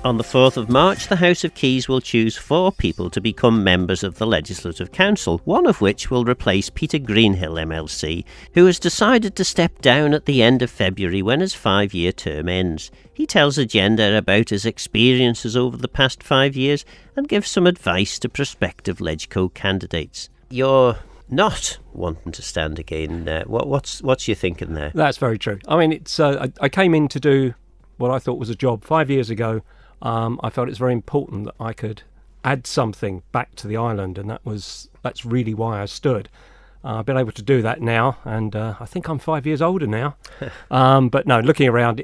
On the 4th of March, the House of Keys will choose 4 people to become members of the Legislative Council, one of which will replace Peter Greenhill MLC, who has decided to step down at the end of February when his 5-year term ends. He tells Agenda about his experiences over the past 5 years and gives some advice to prospective LegCo candidates. You're not wanting to stand again. What's your thinking there? That's very true. I mean, it's I came in to do what I thought was a job 5 years ago. I felt it's very important that I could add something back to the island, and that's really why I stood. I've been able to do that now, and I think I'm 5 years older now. But no, looking around,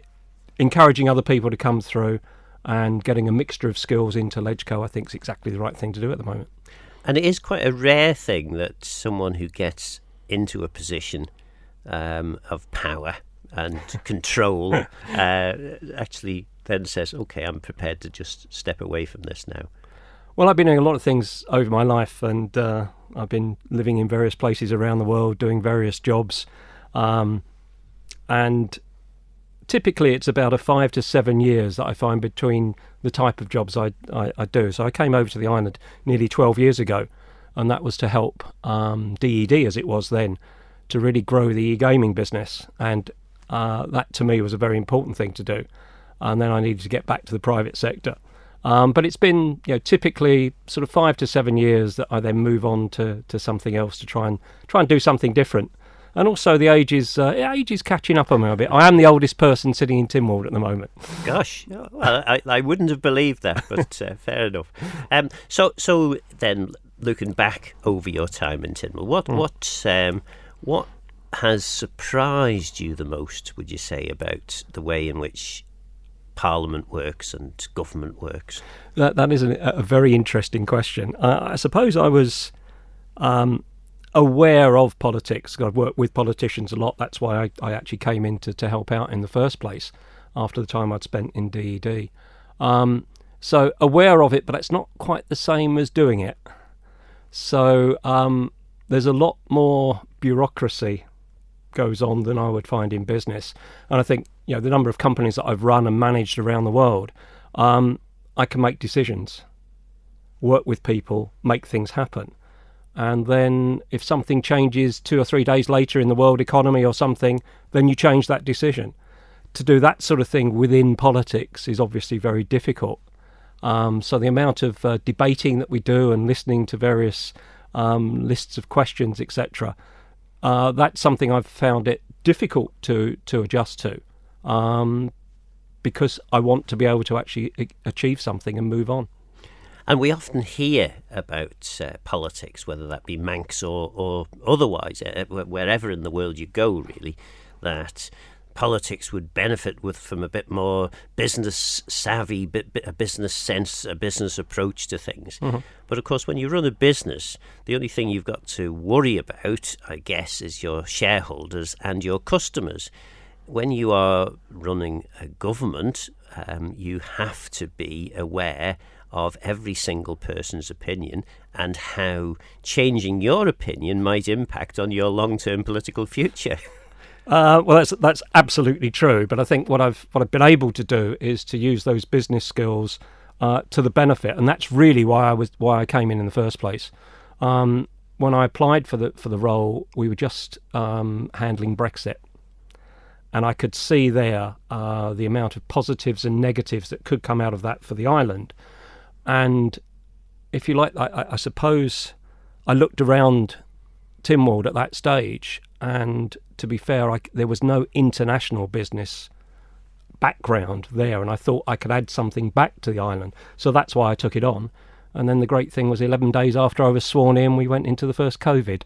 encouraging other people to come through and getting a mixture of skills into LegCo, I think is exactly the right thing to do at the moment. And it is quite a rare thing that someone who gets into a position of power and control actually then says, OK, I'm prepared to just step away from this now. Well, I've been doing a lot of things over my life, and I've been living in various places around the world, doing various jobs. And typically it's about 5 to 7 years that I find between the type of jobs I do. So I came over to the island nearly 12 years ago, and that was to help DED, as it was then, to really grow the e-gaming business. And that to me was a very important thing to do. And then I needed to get back to the private sector. But it's been, typically sort of 5 to 7 years that I then move on to something else to try and do something different. And also the age is catching up on me a bit. I am the oldest person sitting in Tynwald at the moment. Gosh, well, I wouldn't have believed that, but fair enough. So then, looking back over your time in Tynwald, what has surprised you the most, would you say, about the way in which Parliament works and government works? That is a very interesting question. I suppose I was aware of politics. I've worked with politicians a lot. That's why I actually came in to help out in the first place after the time I'd spent in DED. So aware of it, but it's not quite the same as doing it. So there's a lot more bureaucracy goes on than I would find in business. And I think, the number of companies that I've run and managed around the world, I can make decisions, work with people, make things happen. And then if something changes 2 or 3 days later in the world economy or something, then you change that decision. To do that sort of thing within politics is obviously very difficult. So the amount of debating that we do and listening to various lists of questions, etc., that's something I've found it difficult to adjust to, because I want to be able to actually achieve something and move on. And we often hear about politics, whether that be Manx or otherwise, wherever in the world you go, really, that politics would benefit from a bit more business savvy, a business sense, a business approach to things. Mm-hmm. But of course, when you run a business, the only thing you've got to worry about, I guess, is your shareholders and your customers. When you are running a government, you have to be aware of every single person's opinion and how changing your opinion might impact on your long-term political future. Well, that's absolutely true. But I think what I've been able to do is to use those business skills to the benefit, and that's really why I came in the first place. When I applied for the role, we were just handling Brexit, and I could see there the amount of positives and negatives that could come out of that for the island. And if you like, I suppose I looked around Tynwald at that stage, and to be fair, there was no international business background there, and I thought I could add something back to the island. So that's why I took it on. And then the great thing was 11 days after I was sworn in, we went into the first COVID.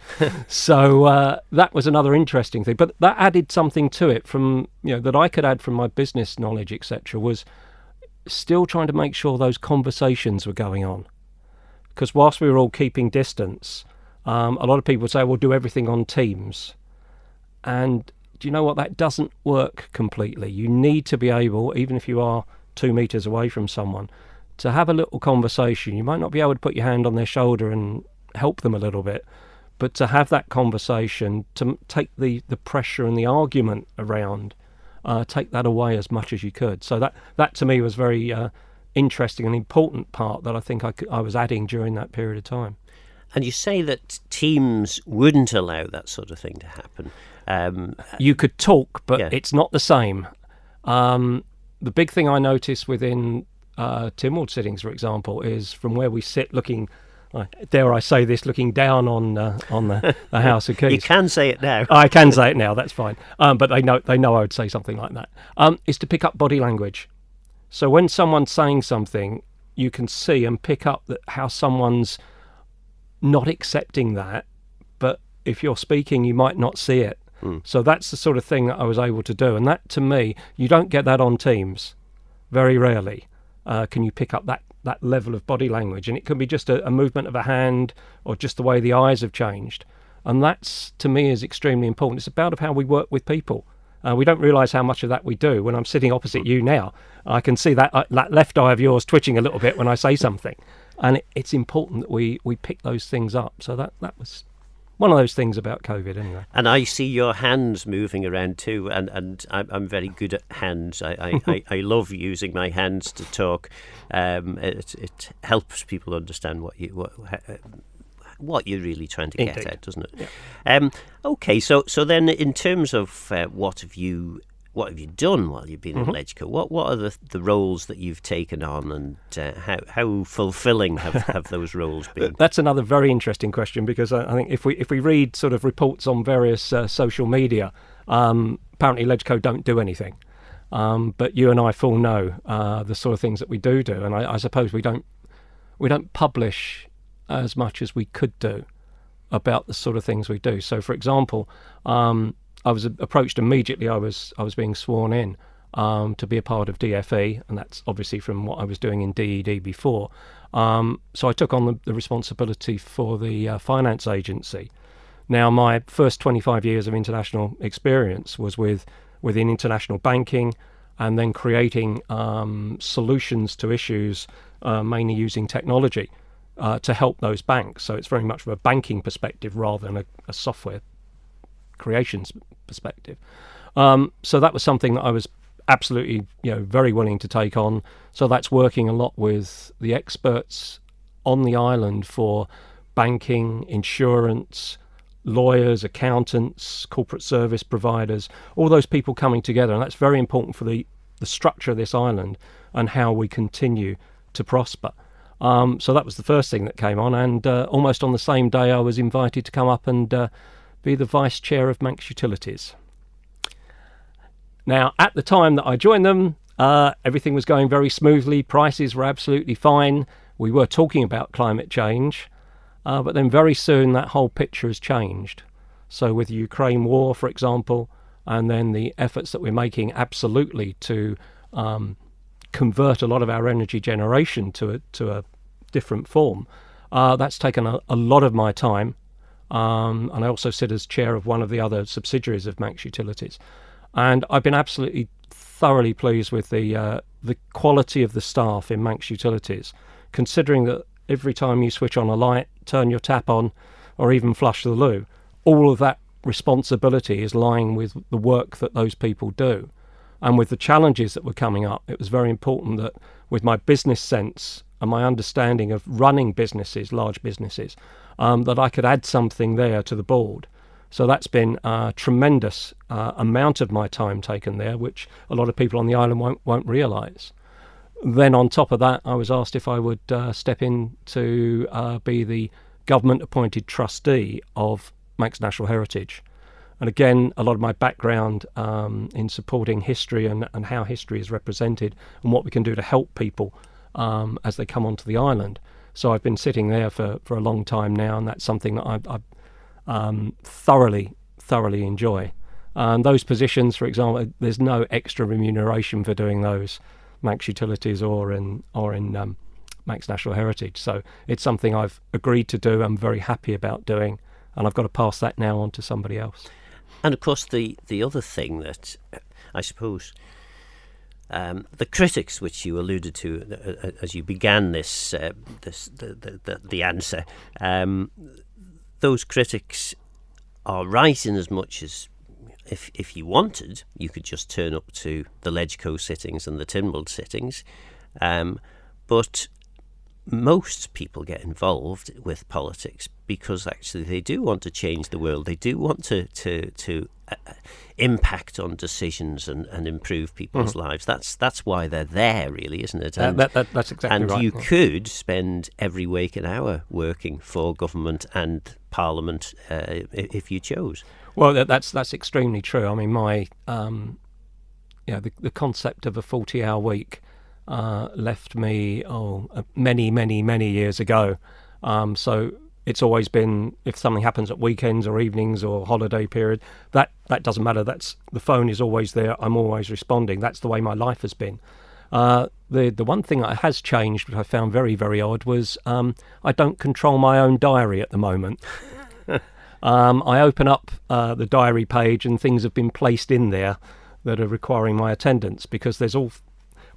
So that was another interesting thing. But that added something to it from, that I could add from my business knowledge, etc., was still trying to make sure those conversations were going on. Because whilst we were all keeping distance, a lot of people would say, we'll do everything on Teams. And do you know what? That doesn't work completely. You need to be able, even if you are 2 meters away from someone, to have a little conversation. You might not be able to put your hand on their shoulder and help them a little bit, but to have that conversation, to take the pressure and the argument around, take that away as much as you could. So that to me was very interesting and important part that I think I was adding during that period of time. And you say that teams wouldn't allow that sort of thing to happen. You could talk, but Yeah. it's not the same. The big thing I notice within Tynwald sittings, for example, is from where we sit looking, dare I say this, looking down on the House of Keys. You can say it now. I can say it now, that's fine. But they know I would say something like that. Is to pick up body language. So when someone's saying something, you can see and pick up how someone's not accepting that, but if you're speaking, you might not see it. So that's the sort of thing that I was able to do. And that, to me, you don't get that on Teams. Very rarely can you pick up that level of body language. And it can be just a movement of a hand or just the way the eyes have changed. And that's, to me, is extremely important. It's about how we work with people. We don't realise how much of that we do. When I'm sitting opposite you now, I can see that left eye of yours twitching a little bit when I say something. And it's important that we pick those things up. So that was one of those things about COVID, anyway. And I see your hands moving around too, and I'm very good at hands. I love using my hands to talk. It helps people understand what you're really trying to get at, doesn't it? Yeah. Okay, so then in terms of what have you done while you've been at LegCo? What are the roles that you've taken on, and how fulfilling have those roles been? That's another very interesting question, because I think if we read sort of reports on various social media, apparently LegCo don't do anything. But you and I full know the sort of things that we do, and I suppose we don't publish as much as we could do about the sort of things we do. So, for example, I was approached immediately. I was being sworn in to be a part of DFE, and that's obviously from what I was doing in DED before. So I took on the responsibility for the finance agency. Now, my first 25 years of international experience was within international banking, and then creating solutions to issues, mainly using technology to help those banks. So it's very much from a banking perspective rather than a software creations perspective. So that was something that I was absolutely, very willing to take on. So that's working a lot with the experts on the island for banking, insurance, lawyers, accountants, corporate service providers, all those people coming together. And that's very important for the structure of this island and how we continue to prosper. So that was the first thing that came on. And almost on the same day, I was invited to come up and be the vice chair of Manx Utilities. Now, at the time that I joined them, everything was going very smoothly. Prices were absolutely fine. We were talking about climate change, but then very soon that whole picture has changed. So with the Ukraine war, for example, and then the efforts that we're making absolutely to convert a lot of our energy generation to a different form, that's taken a lot of my time. And I also sit as chair of one of the other subsidiaries of Manx Utilities. And I've been absolutely thoroughly pleased with the quality of the staff in Manx Utilities, considering that every time you switch on a light, turn your tap on, or even flush the loo, all of that responsibility is lying with the work that those people do. And with the challenges that were coming up, it was very important that with my business sense and my understanding of running businesses, large businesses, that I could add something there to the board. So that's been a tremendous amount of my time taken there, which a lot of people on the island won't realise. Then on top of that, I was asked if I would step in to be the government-appointed trustee of Manx Natural Heritage. And again, a lot of my background in supporting history and how history is represented and what we can do to help people as they come onto the island. So I've been sitting there for a long time now, and that's something that I thoroughly enjoy. And those positions, for example, there's no extra remuneration for doing those, Manx Utilities or in Manx Natural Heritage. So it's something I've agreed to do. I'm very happy about doing, and I've got to pass that now on to somebody else. And of course, the other thing that I suppose the critics, which you alluded to as you began the answer, those critics are right in as much as if you wanted, you could just turn up to the LegCo sittings and the Tynwald sittings. But most people get involved with politics because actually they do want to change the world. They do want to impact on decisions and improve people's lives. That's why they're there, really, isn't it? And, that's exactly right. And you could spend every waking hour working for government and Parliament if you chose. Well, that's extremely true. I mean, my the concept of a 40-hour week left me many years ago. So it's always been, if something happens at weekends or evenings or holiday period, that doesn't matter. The phone is always there. I'm always responding. That's the way my life has been. The one thing that has changed, which I found very, very odd, was I don't control my own diary at the moment. I open up the diary page and things have been placed in there that are requiring my attendance, because there's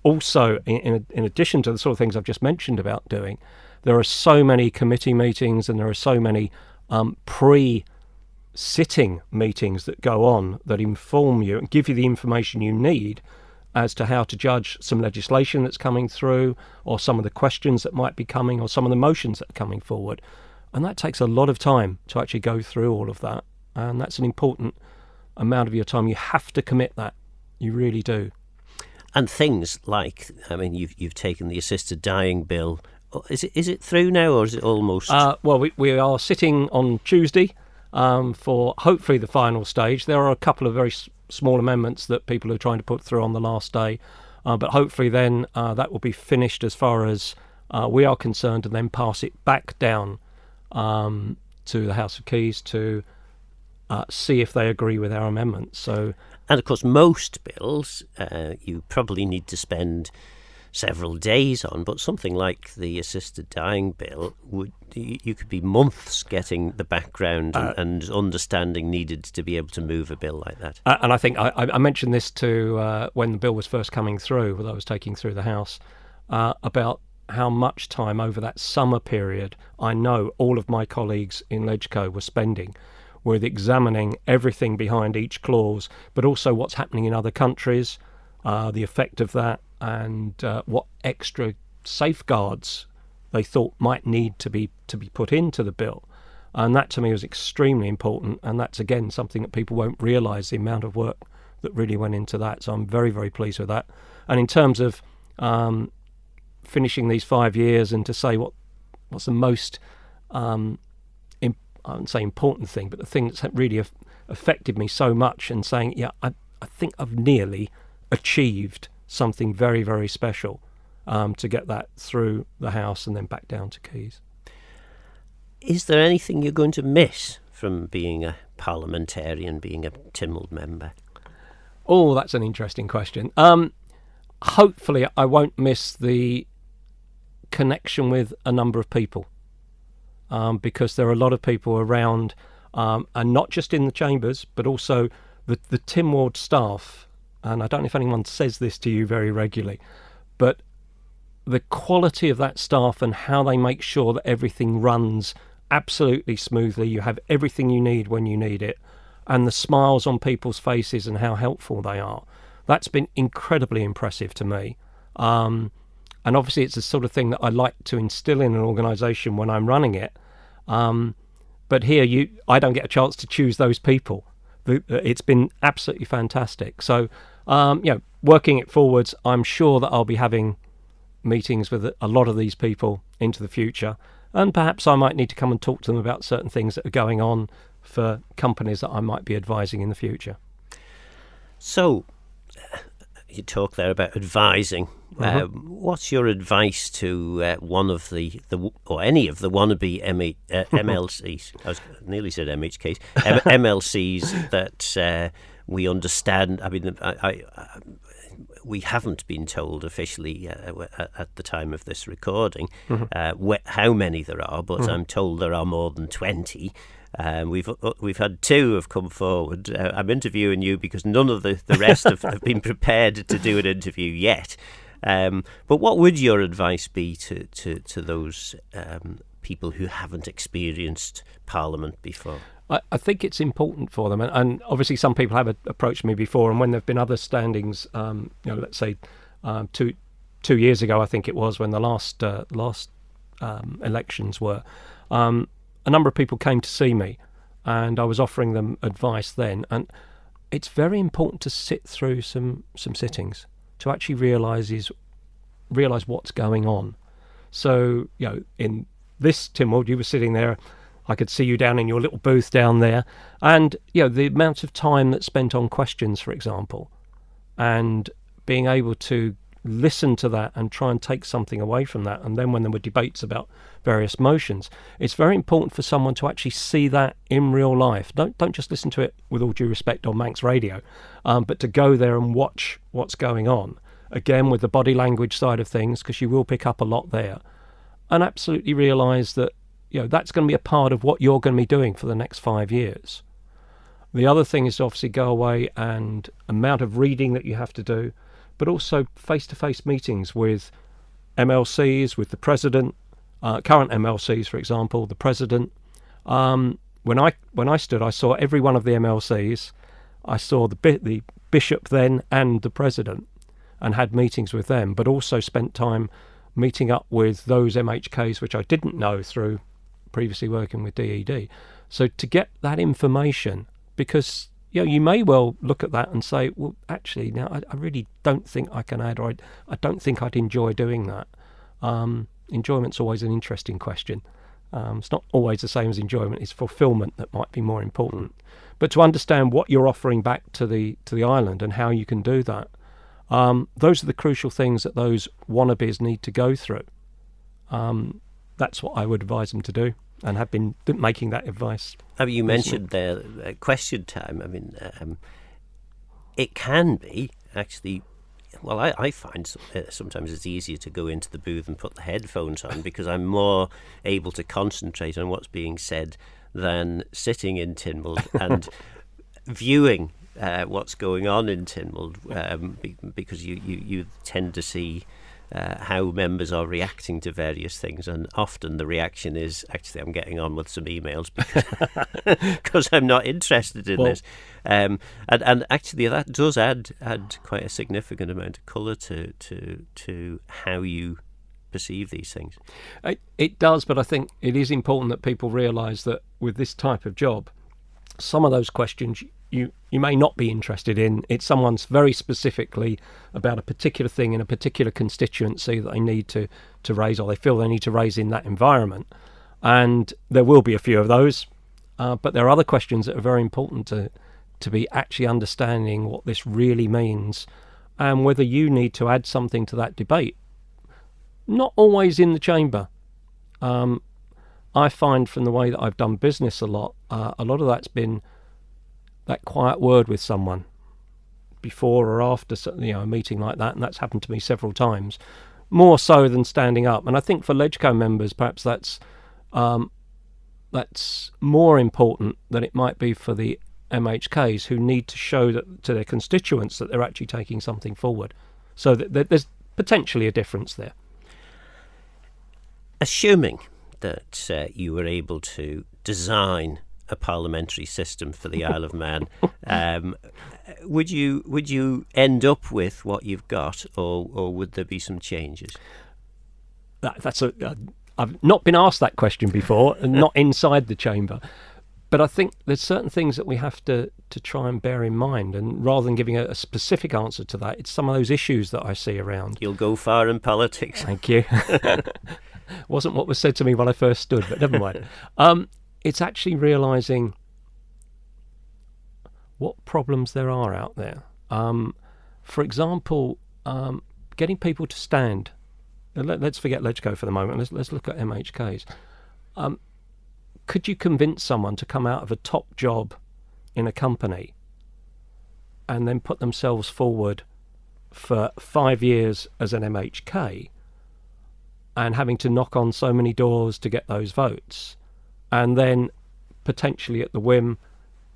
also, in addition to the sort of things I've just mentioned about doing, there are so many committee meetings and there are so many pre-sitting meetings that go on that inform you and give you the information you need as to how to judge some legislation that's coming through, or some of the questions that might be coming, or some of the motions that are coming forward. And that takes a lot of time to actually go through all of that. And that's an important amount of your time. You have to commit that. You really do. And things like, I mean, you've taken the assisted dying bill. Is it through now, or is it almost? Well, we are sitting on Tuesday for hopefully the final stage. There are a couple of very small amendments that people are trying to put through on the last day, but hopefully then that will be finished as far as we are concerned, and then pass it back down to the House of Keys to see if they agree with our amendments. So. And of course, most bills you probably need to spend several days on, but something like the assisted dying bill, you could be months getting the background and understanding needed to be able to move a bill like that. And I think I mentioned this to when the bill was first coming through, when I was taking through the House, about how much time over that summer period I know all of my colleagues in LegCo were spending with examining everything behind each clause, but also what's happening in other countries, the effect of that, and what extra safeguards they thought might need to be put into the bill. And that to me was extremely important, and that's again something that people won't realise, the amount of work that really went into that. So I'm very, very pleased with that. And in terms of finishing these 5 years, and to say what's the most I wouldn't say important thing, but the thing that's really affected me so much, and saying, yeah, I think I've nearly achieved something very, very special to get that through the House and then back down to Keys. Is there anything you're going to miss from being a parliamentarian, being a Tynwald member? Oh, that's an interesting question. Hopefully I won't miss the connection with a number of people. Because there are a lot of people around, and not just in the chambers, but also the Tynwald staff. And I don't know if anyone says this to you very regularly, but the quality of that staff and how they make sure that everything runs absolutely smoothly, you have everything you need when you need it, and the smiles on people's faces and how helpful they are. That's been incredibly impressive to me. And obviously it's the sort of thing that I like to instill in an organisation when I'm running it. But here I don't get a chance to choose those people. It's been absolutely fantastic. So, working it forwards, I'm sure that I'll be having meetings with a lot of these people into the future. And perhaps I might need to come and talk to them about certain things that are going on for companies that I might be advising in the future. So, you talk there about advising. What's your advice to one of the or any of the wannabe MLCs? I nearly said MHKs. MLCs that we understand. I mean, we haven't been told officially at the time of this recording how many there are, but I'm told there are more than 20. We've had 2 have come forward. I'm interviewing you because none of the rest have been prepared to do an interview yet. But what would your advice be to those people who haven't experienced Parliament before? I think it's important for them, and obviously some people have approached me before, and when there have been other standings, let's say 2 years ago, I think it was, when the last elections were, a number of people came to see me, and I was offering them advice then. And it's very important to sit through some sittings to actually realise what's going on. So, in this, Tynwald, you were sitting there. I could see you down in your little booth down there, and the amount of time that's spent on questions, for example, and being able to listen to that and try and take something away from that. And then when there were debates about various motions, it's very important for someone to actually see that in real life. Don't just listen to it, with all due respect, on Manx radio, but to go there and watch what's going on. Again, with the body language side of things, because you will pick up a lot there, and absolutely realise that that's going to be a part of what you're going to be doing for the next 5 years. The other thing is to obviously go away, and amount of reading that you have to do, but also face-to-face meetings with MLCs, with the president, current MLCs, for example, the president. When I stood, I saw every one of the MLCs. I saw the bishop then and the president, and had meetings with them, but also spent time meeting up with those MHKs which I didn't know through previously working with DED. So to get that information, because you may well look at that and say, well, actually, now I really don't think I can add, or I don't think I'd enjoy doing that. Enjoyment's always an interesting question. It's not always the same as enjoyment. It's fulfilment that might be more important. But to understand what you're offering back to the island and how you can do that, those are the crucial things that those wannabes need to go through. That's what I would advise them to do, and have been making that advice. You mentioned there question time. It can be actually. Well, I find sometimes it's easier to go into the booth and put the headphones on, because I'm more able to concentrate on what's being said than sitting in Tynwald and viewing what's going on in Tynwald, because you tend to see how members are reacting to various things, and often the reaction is, actually, I'm getting on with some emails because I'm not interested in this. And actually that does add quite a significant amount of colour to how you perceive these things. It does, but I think it is important that people realise that with this type of job, some of those questions you may not be interested in. It's someone's very specifically about a particular thing in a particular constituency that they need to raise, or they feel they need to raise in that environment. And there will be a few of those, but there are other questions that are very important to be actually understanding what this really means, and whether you need to add something to that debate. Not always in the chamber. I find from the way that I've done business a lot of that's been that quiet word with someone before or after a meeting like that, and that's happened to me several times, more so than standing up. And I think for LegCo members, perhaps that's more important than it might be for the MHKs, who need to show that to their constituents that they're actually taking something forward. So that there's potentially a difference there. Assuming that you were able to design a parliamentary system for the Isle of Man, would you end up with what you've got, or would there be some changes? I've not been asked that question before, and not inside the chamber. But I think there's certain things that we have to try and bear in mind, and rather than giving a specific answer to that, it's some of those issues that I see around. You'll go far in politics. Thank you. Wasn't what was said to me when I first stood, but never mind. It's actually realising what problems there are out there. For example, getting people to stand. Let's forget LegCo for the moment. Let's look at MHKs. Could you convince someone to come out of a top job in a company and then put themselves forward for 5 years as an MHK, and having to knock on so many doors to get those votes, and then potentially at the whim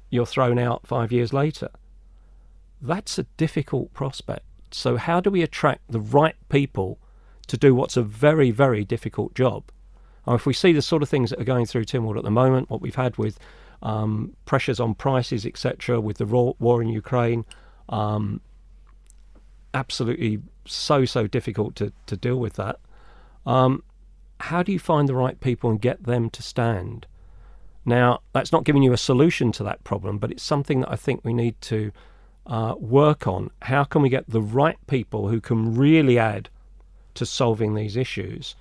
you're thrown out 5 years later? That's a difficult prospect. So how do we attract the right people to do what's a very, very difficult job? Or if we see the sort of things that are going through Tynwald at the moment, what we've had with pressures on prices, etc., with the war in Ukraine, absolutely so difficult to deal with that. How do you find the right people and get them to stand? Now, that's not giving you a solution to that problem, but it's something that I think we need to work on. How can we get the right people who can really add to solving these issues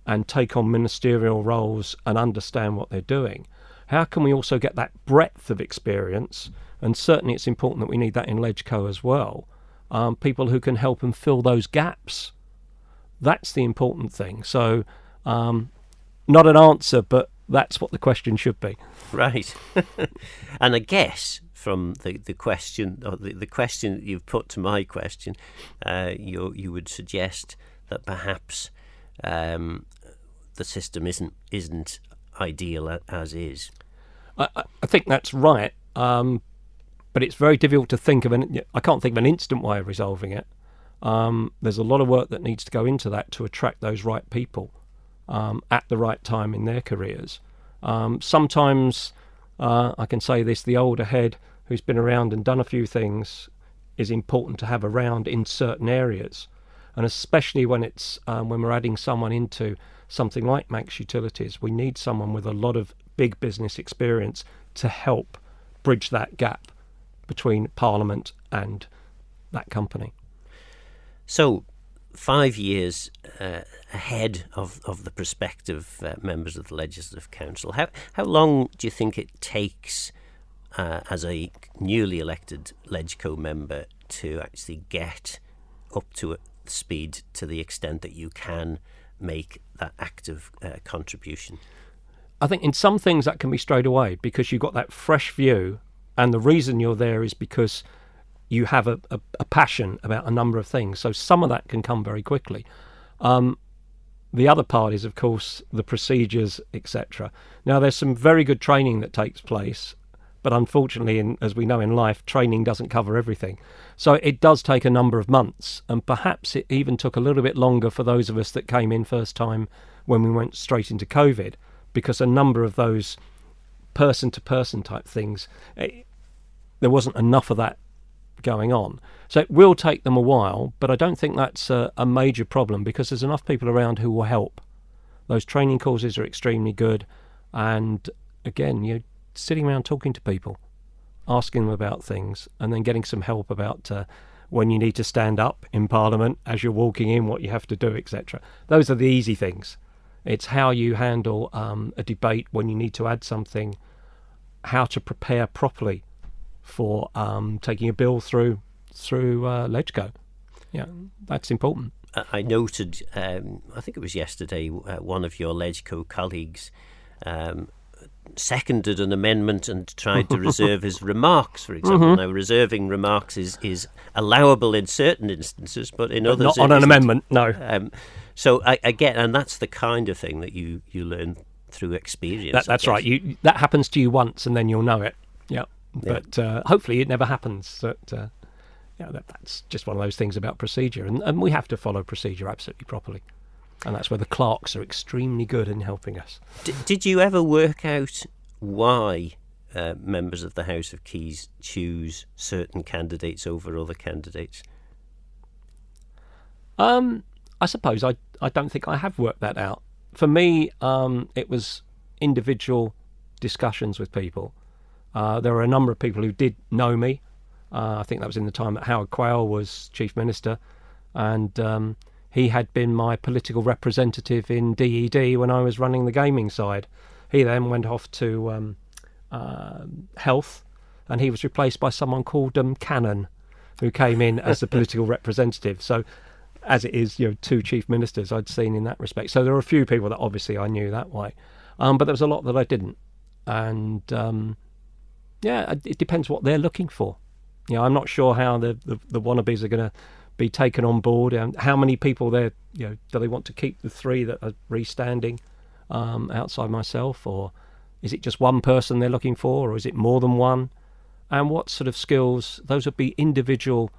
and take on ministerial roles and understand what they're doing? How can we also get that breadth of experience? And certainly it's important that we need that in LegCo as well. People who can help and fill those gaps. That's the important thing. So not an answer, but that's what the question should be. Right. And I guess from the question, or the question that you've put to my question, you would suggest that perhaps the system isn't ideal as is. I think that's right, but it's very difficult to think of I can't think of an instant way of resolving it. There's a lot of work that needs to go into that to attract those right people at the right time in their careers. Sometimes, I can say this, the older head who's been around and done a few things is important to have around in certain areas. And especially when it's when we're adding someone into something like Manx Utilities, we need someone with a lot of big business experience to help bridge that gap between Parliament and that company. So 5 years ahead of the prospective members of the Legislative Council, how long do you think it takes as a newly elected LegCo member to actually get up to speed to the extent that you can make that active contribution? I think in some things that can be straight away because you've got that fresh view, and the reason you're there is because you have a passion about a number of things. So some of that can come very quickly. The other part is, of course, the procedures, etc. Now, there's some very good training that takes place, but unfortunately, as we know in life, training doesn't cover everything. So it does take a number of months, and perhaps it even took a little bit longer for those of us that came in first time when we went straight into COVID, because a number of those person-to-person type things, there wasn't enough of that going on. So it will take them a while, but I don't think that's a major problem because there's enough people around who will help. Those training courses are extremely good, and again, you're sitting around talking to people, asking them about things, and then getting some help about when you need to stand up in Parliament as you're walking in, what you have to do, etc. Those are the easy things. It's how you handle a debate when you need to add something, how to prepare properly for taking a bill through LegCo. Yeah, that's important. I noted, I think it was yesterday, one of your LegCo colleagues seconded an amendment and tried to reserve his remarks, for example. Mm-hmm. Now, reserving remarks is allowable in certain instances, but in others not on an amendment, no. So I get, and that's the kind of thing that you learn through experience. That's right. That happens to you once, and then you'll know it. Yeah. But hopefully it never happens. That's just one of those things about procedure, and we have to follow procedure absolutely properly. And that's where the clerks are extremely good in helping us. Did you ever work out why members of the House of Keys choose certain candidates over other candidates? I suppose I don't think I have worked that out. For me, it was individual discussions with people. There were a number of people who did know me. I think that was in the time that Howard Quayle was Chief Minister, and he had been my political representative in DED when I was running the gaming side. He then went off to health, and he was replaced by someone called Cannon, who came in as the political representative. So, as it is, two chief ministers I'd seen in that respect. So there were a few people that obviously I knew that way, but there was a lot that I didn't. And it depends what they're looking for. I'm not sure how the wannabes are going to be taken on board, and how many people do they want to keep the three that are restanding outside myself, or is it just one person they're looking for, or is it more than one? And what sort of skills? Those would be individual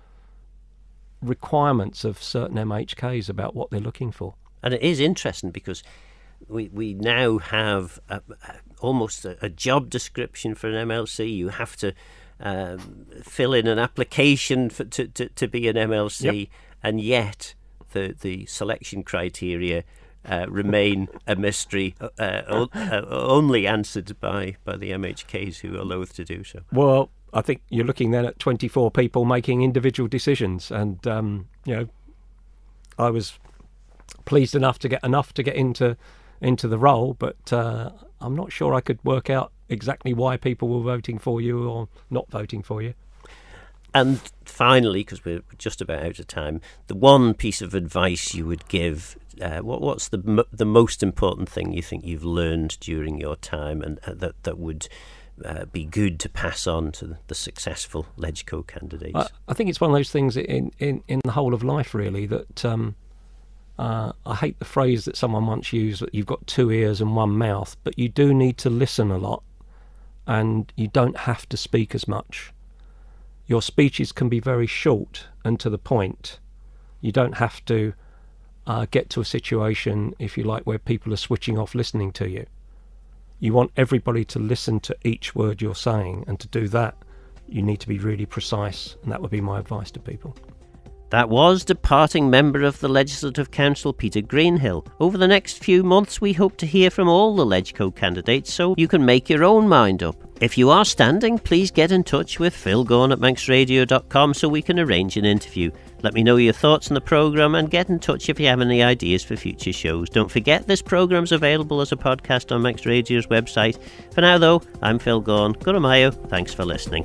requirements of certain MHKs about what they're looking for. And it is interesting because we now have almost a job description for an MLC. You have to fill in an application to be an MLC, and yet the selection criteria remain a mystery, only answered by the MHKs who are loath to do so. Well, I think you're looking then at 24 people making individual decisions, and I was pleased enough to get into the role, but I'm not sure I could work out exactly why people were voting for you or not voting for you. And finally, because we're just about out of time, the one piece of advice you would give, what's the most important thing you think you've learned during your time, and that would be good to pass on to the successful LegCo candidates? I think it's one of those things in the whole of life, really, that I hate the phrase that someone once used, that you've got two ears and one mouth, but you do need to listen a lot, and you don't have to speak as much. Your speeches can be very short and to the point. You don't have to get to a situation, if you like, where people are switching off listening to you. You want everybody to listen to each word you're saying, and to do that, you need to be really precise, and that would be my advice to people. That was departing member of the Legislative Council, Peter Greenhill. Over the next few months, we hope to hear from all the LegCo candidates, so you can make your own mind up. If you are standing, please get in touch with Phil Gaughan at manxradio.com so we can arrange an interview. Let me know your thoughts on the programme, and get in touch if you have any ideas for future shows. Don't forget, this programme's available as a podcast on Manx Radio's website. For now, though, I'm Phil Gaughan. Guramayo. Thanks for listening.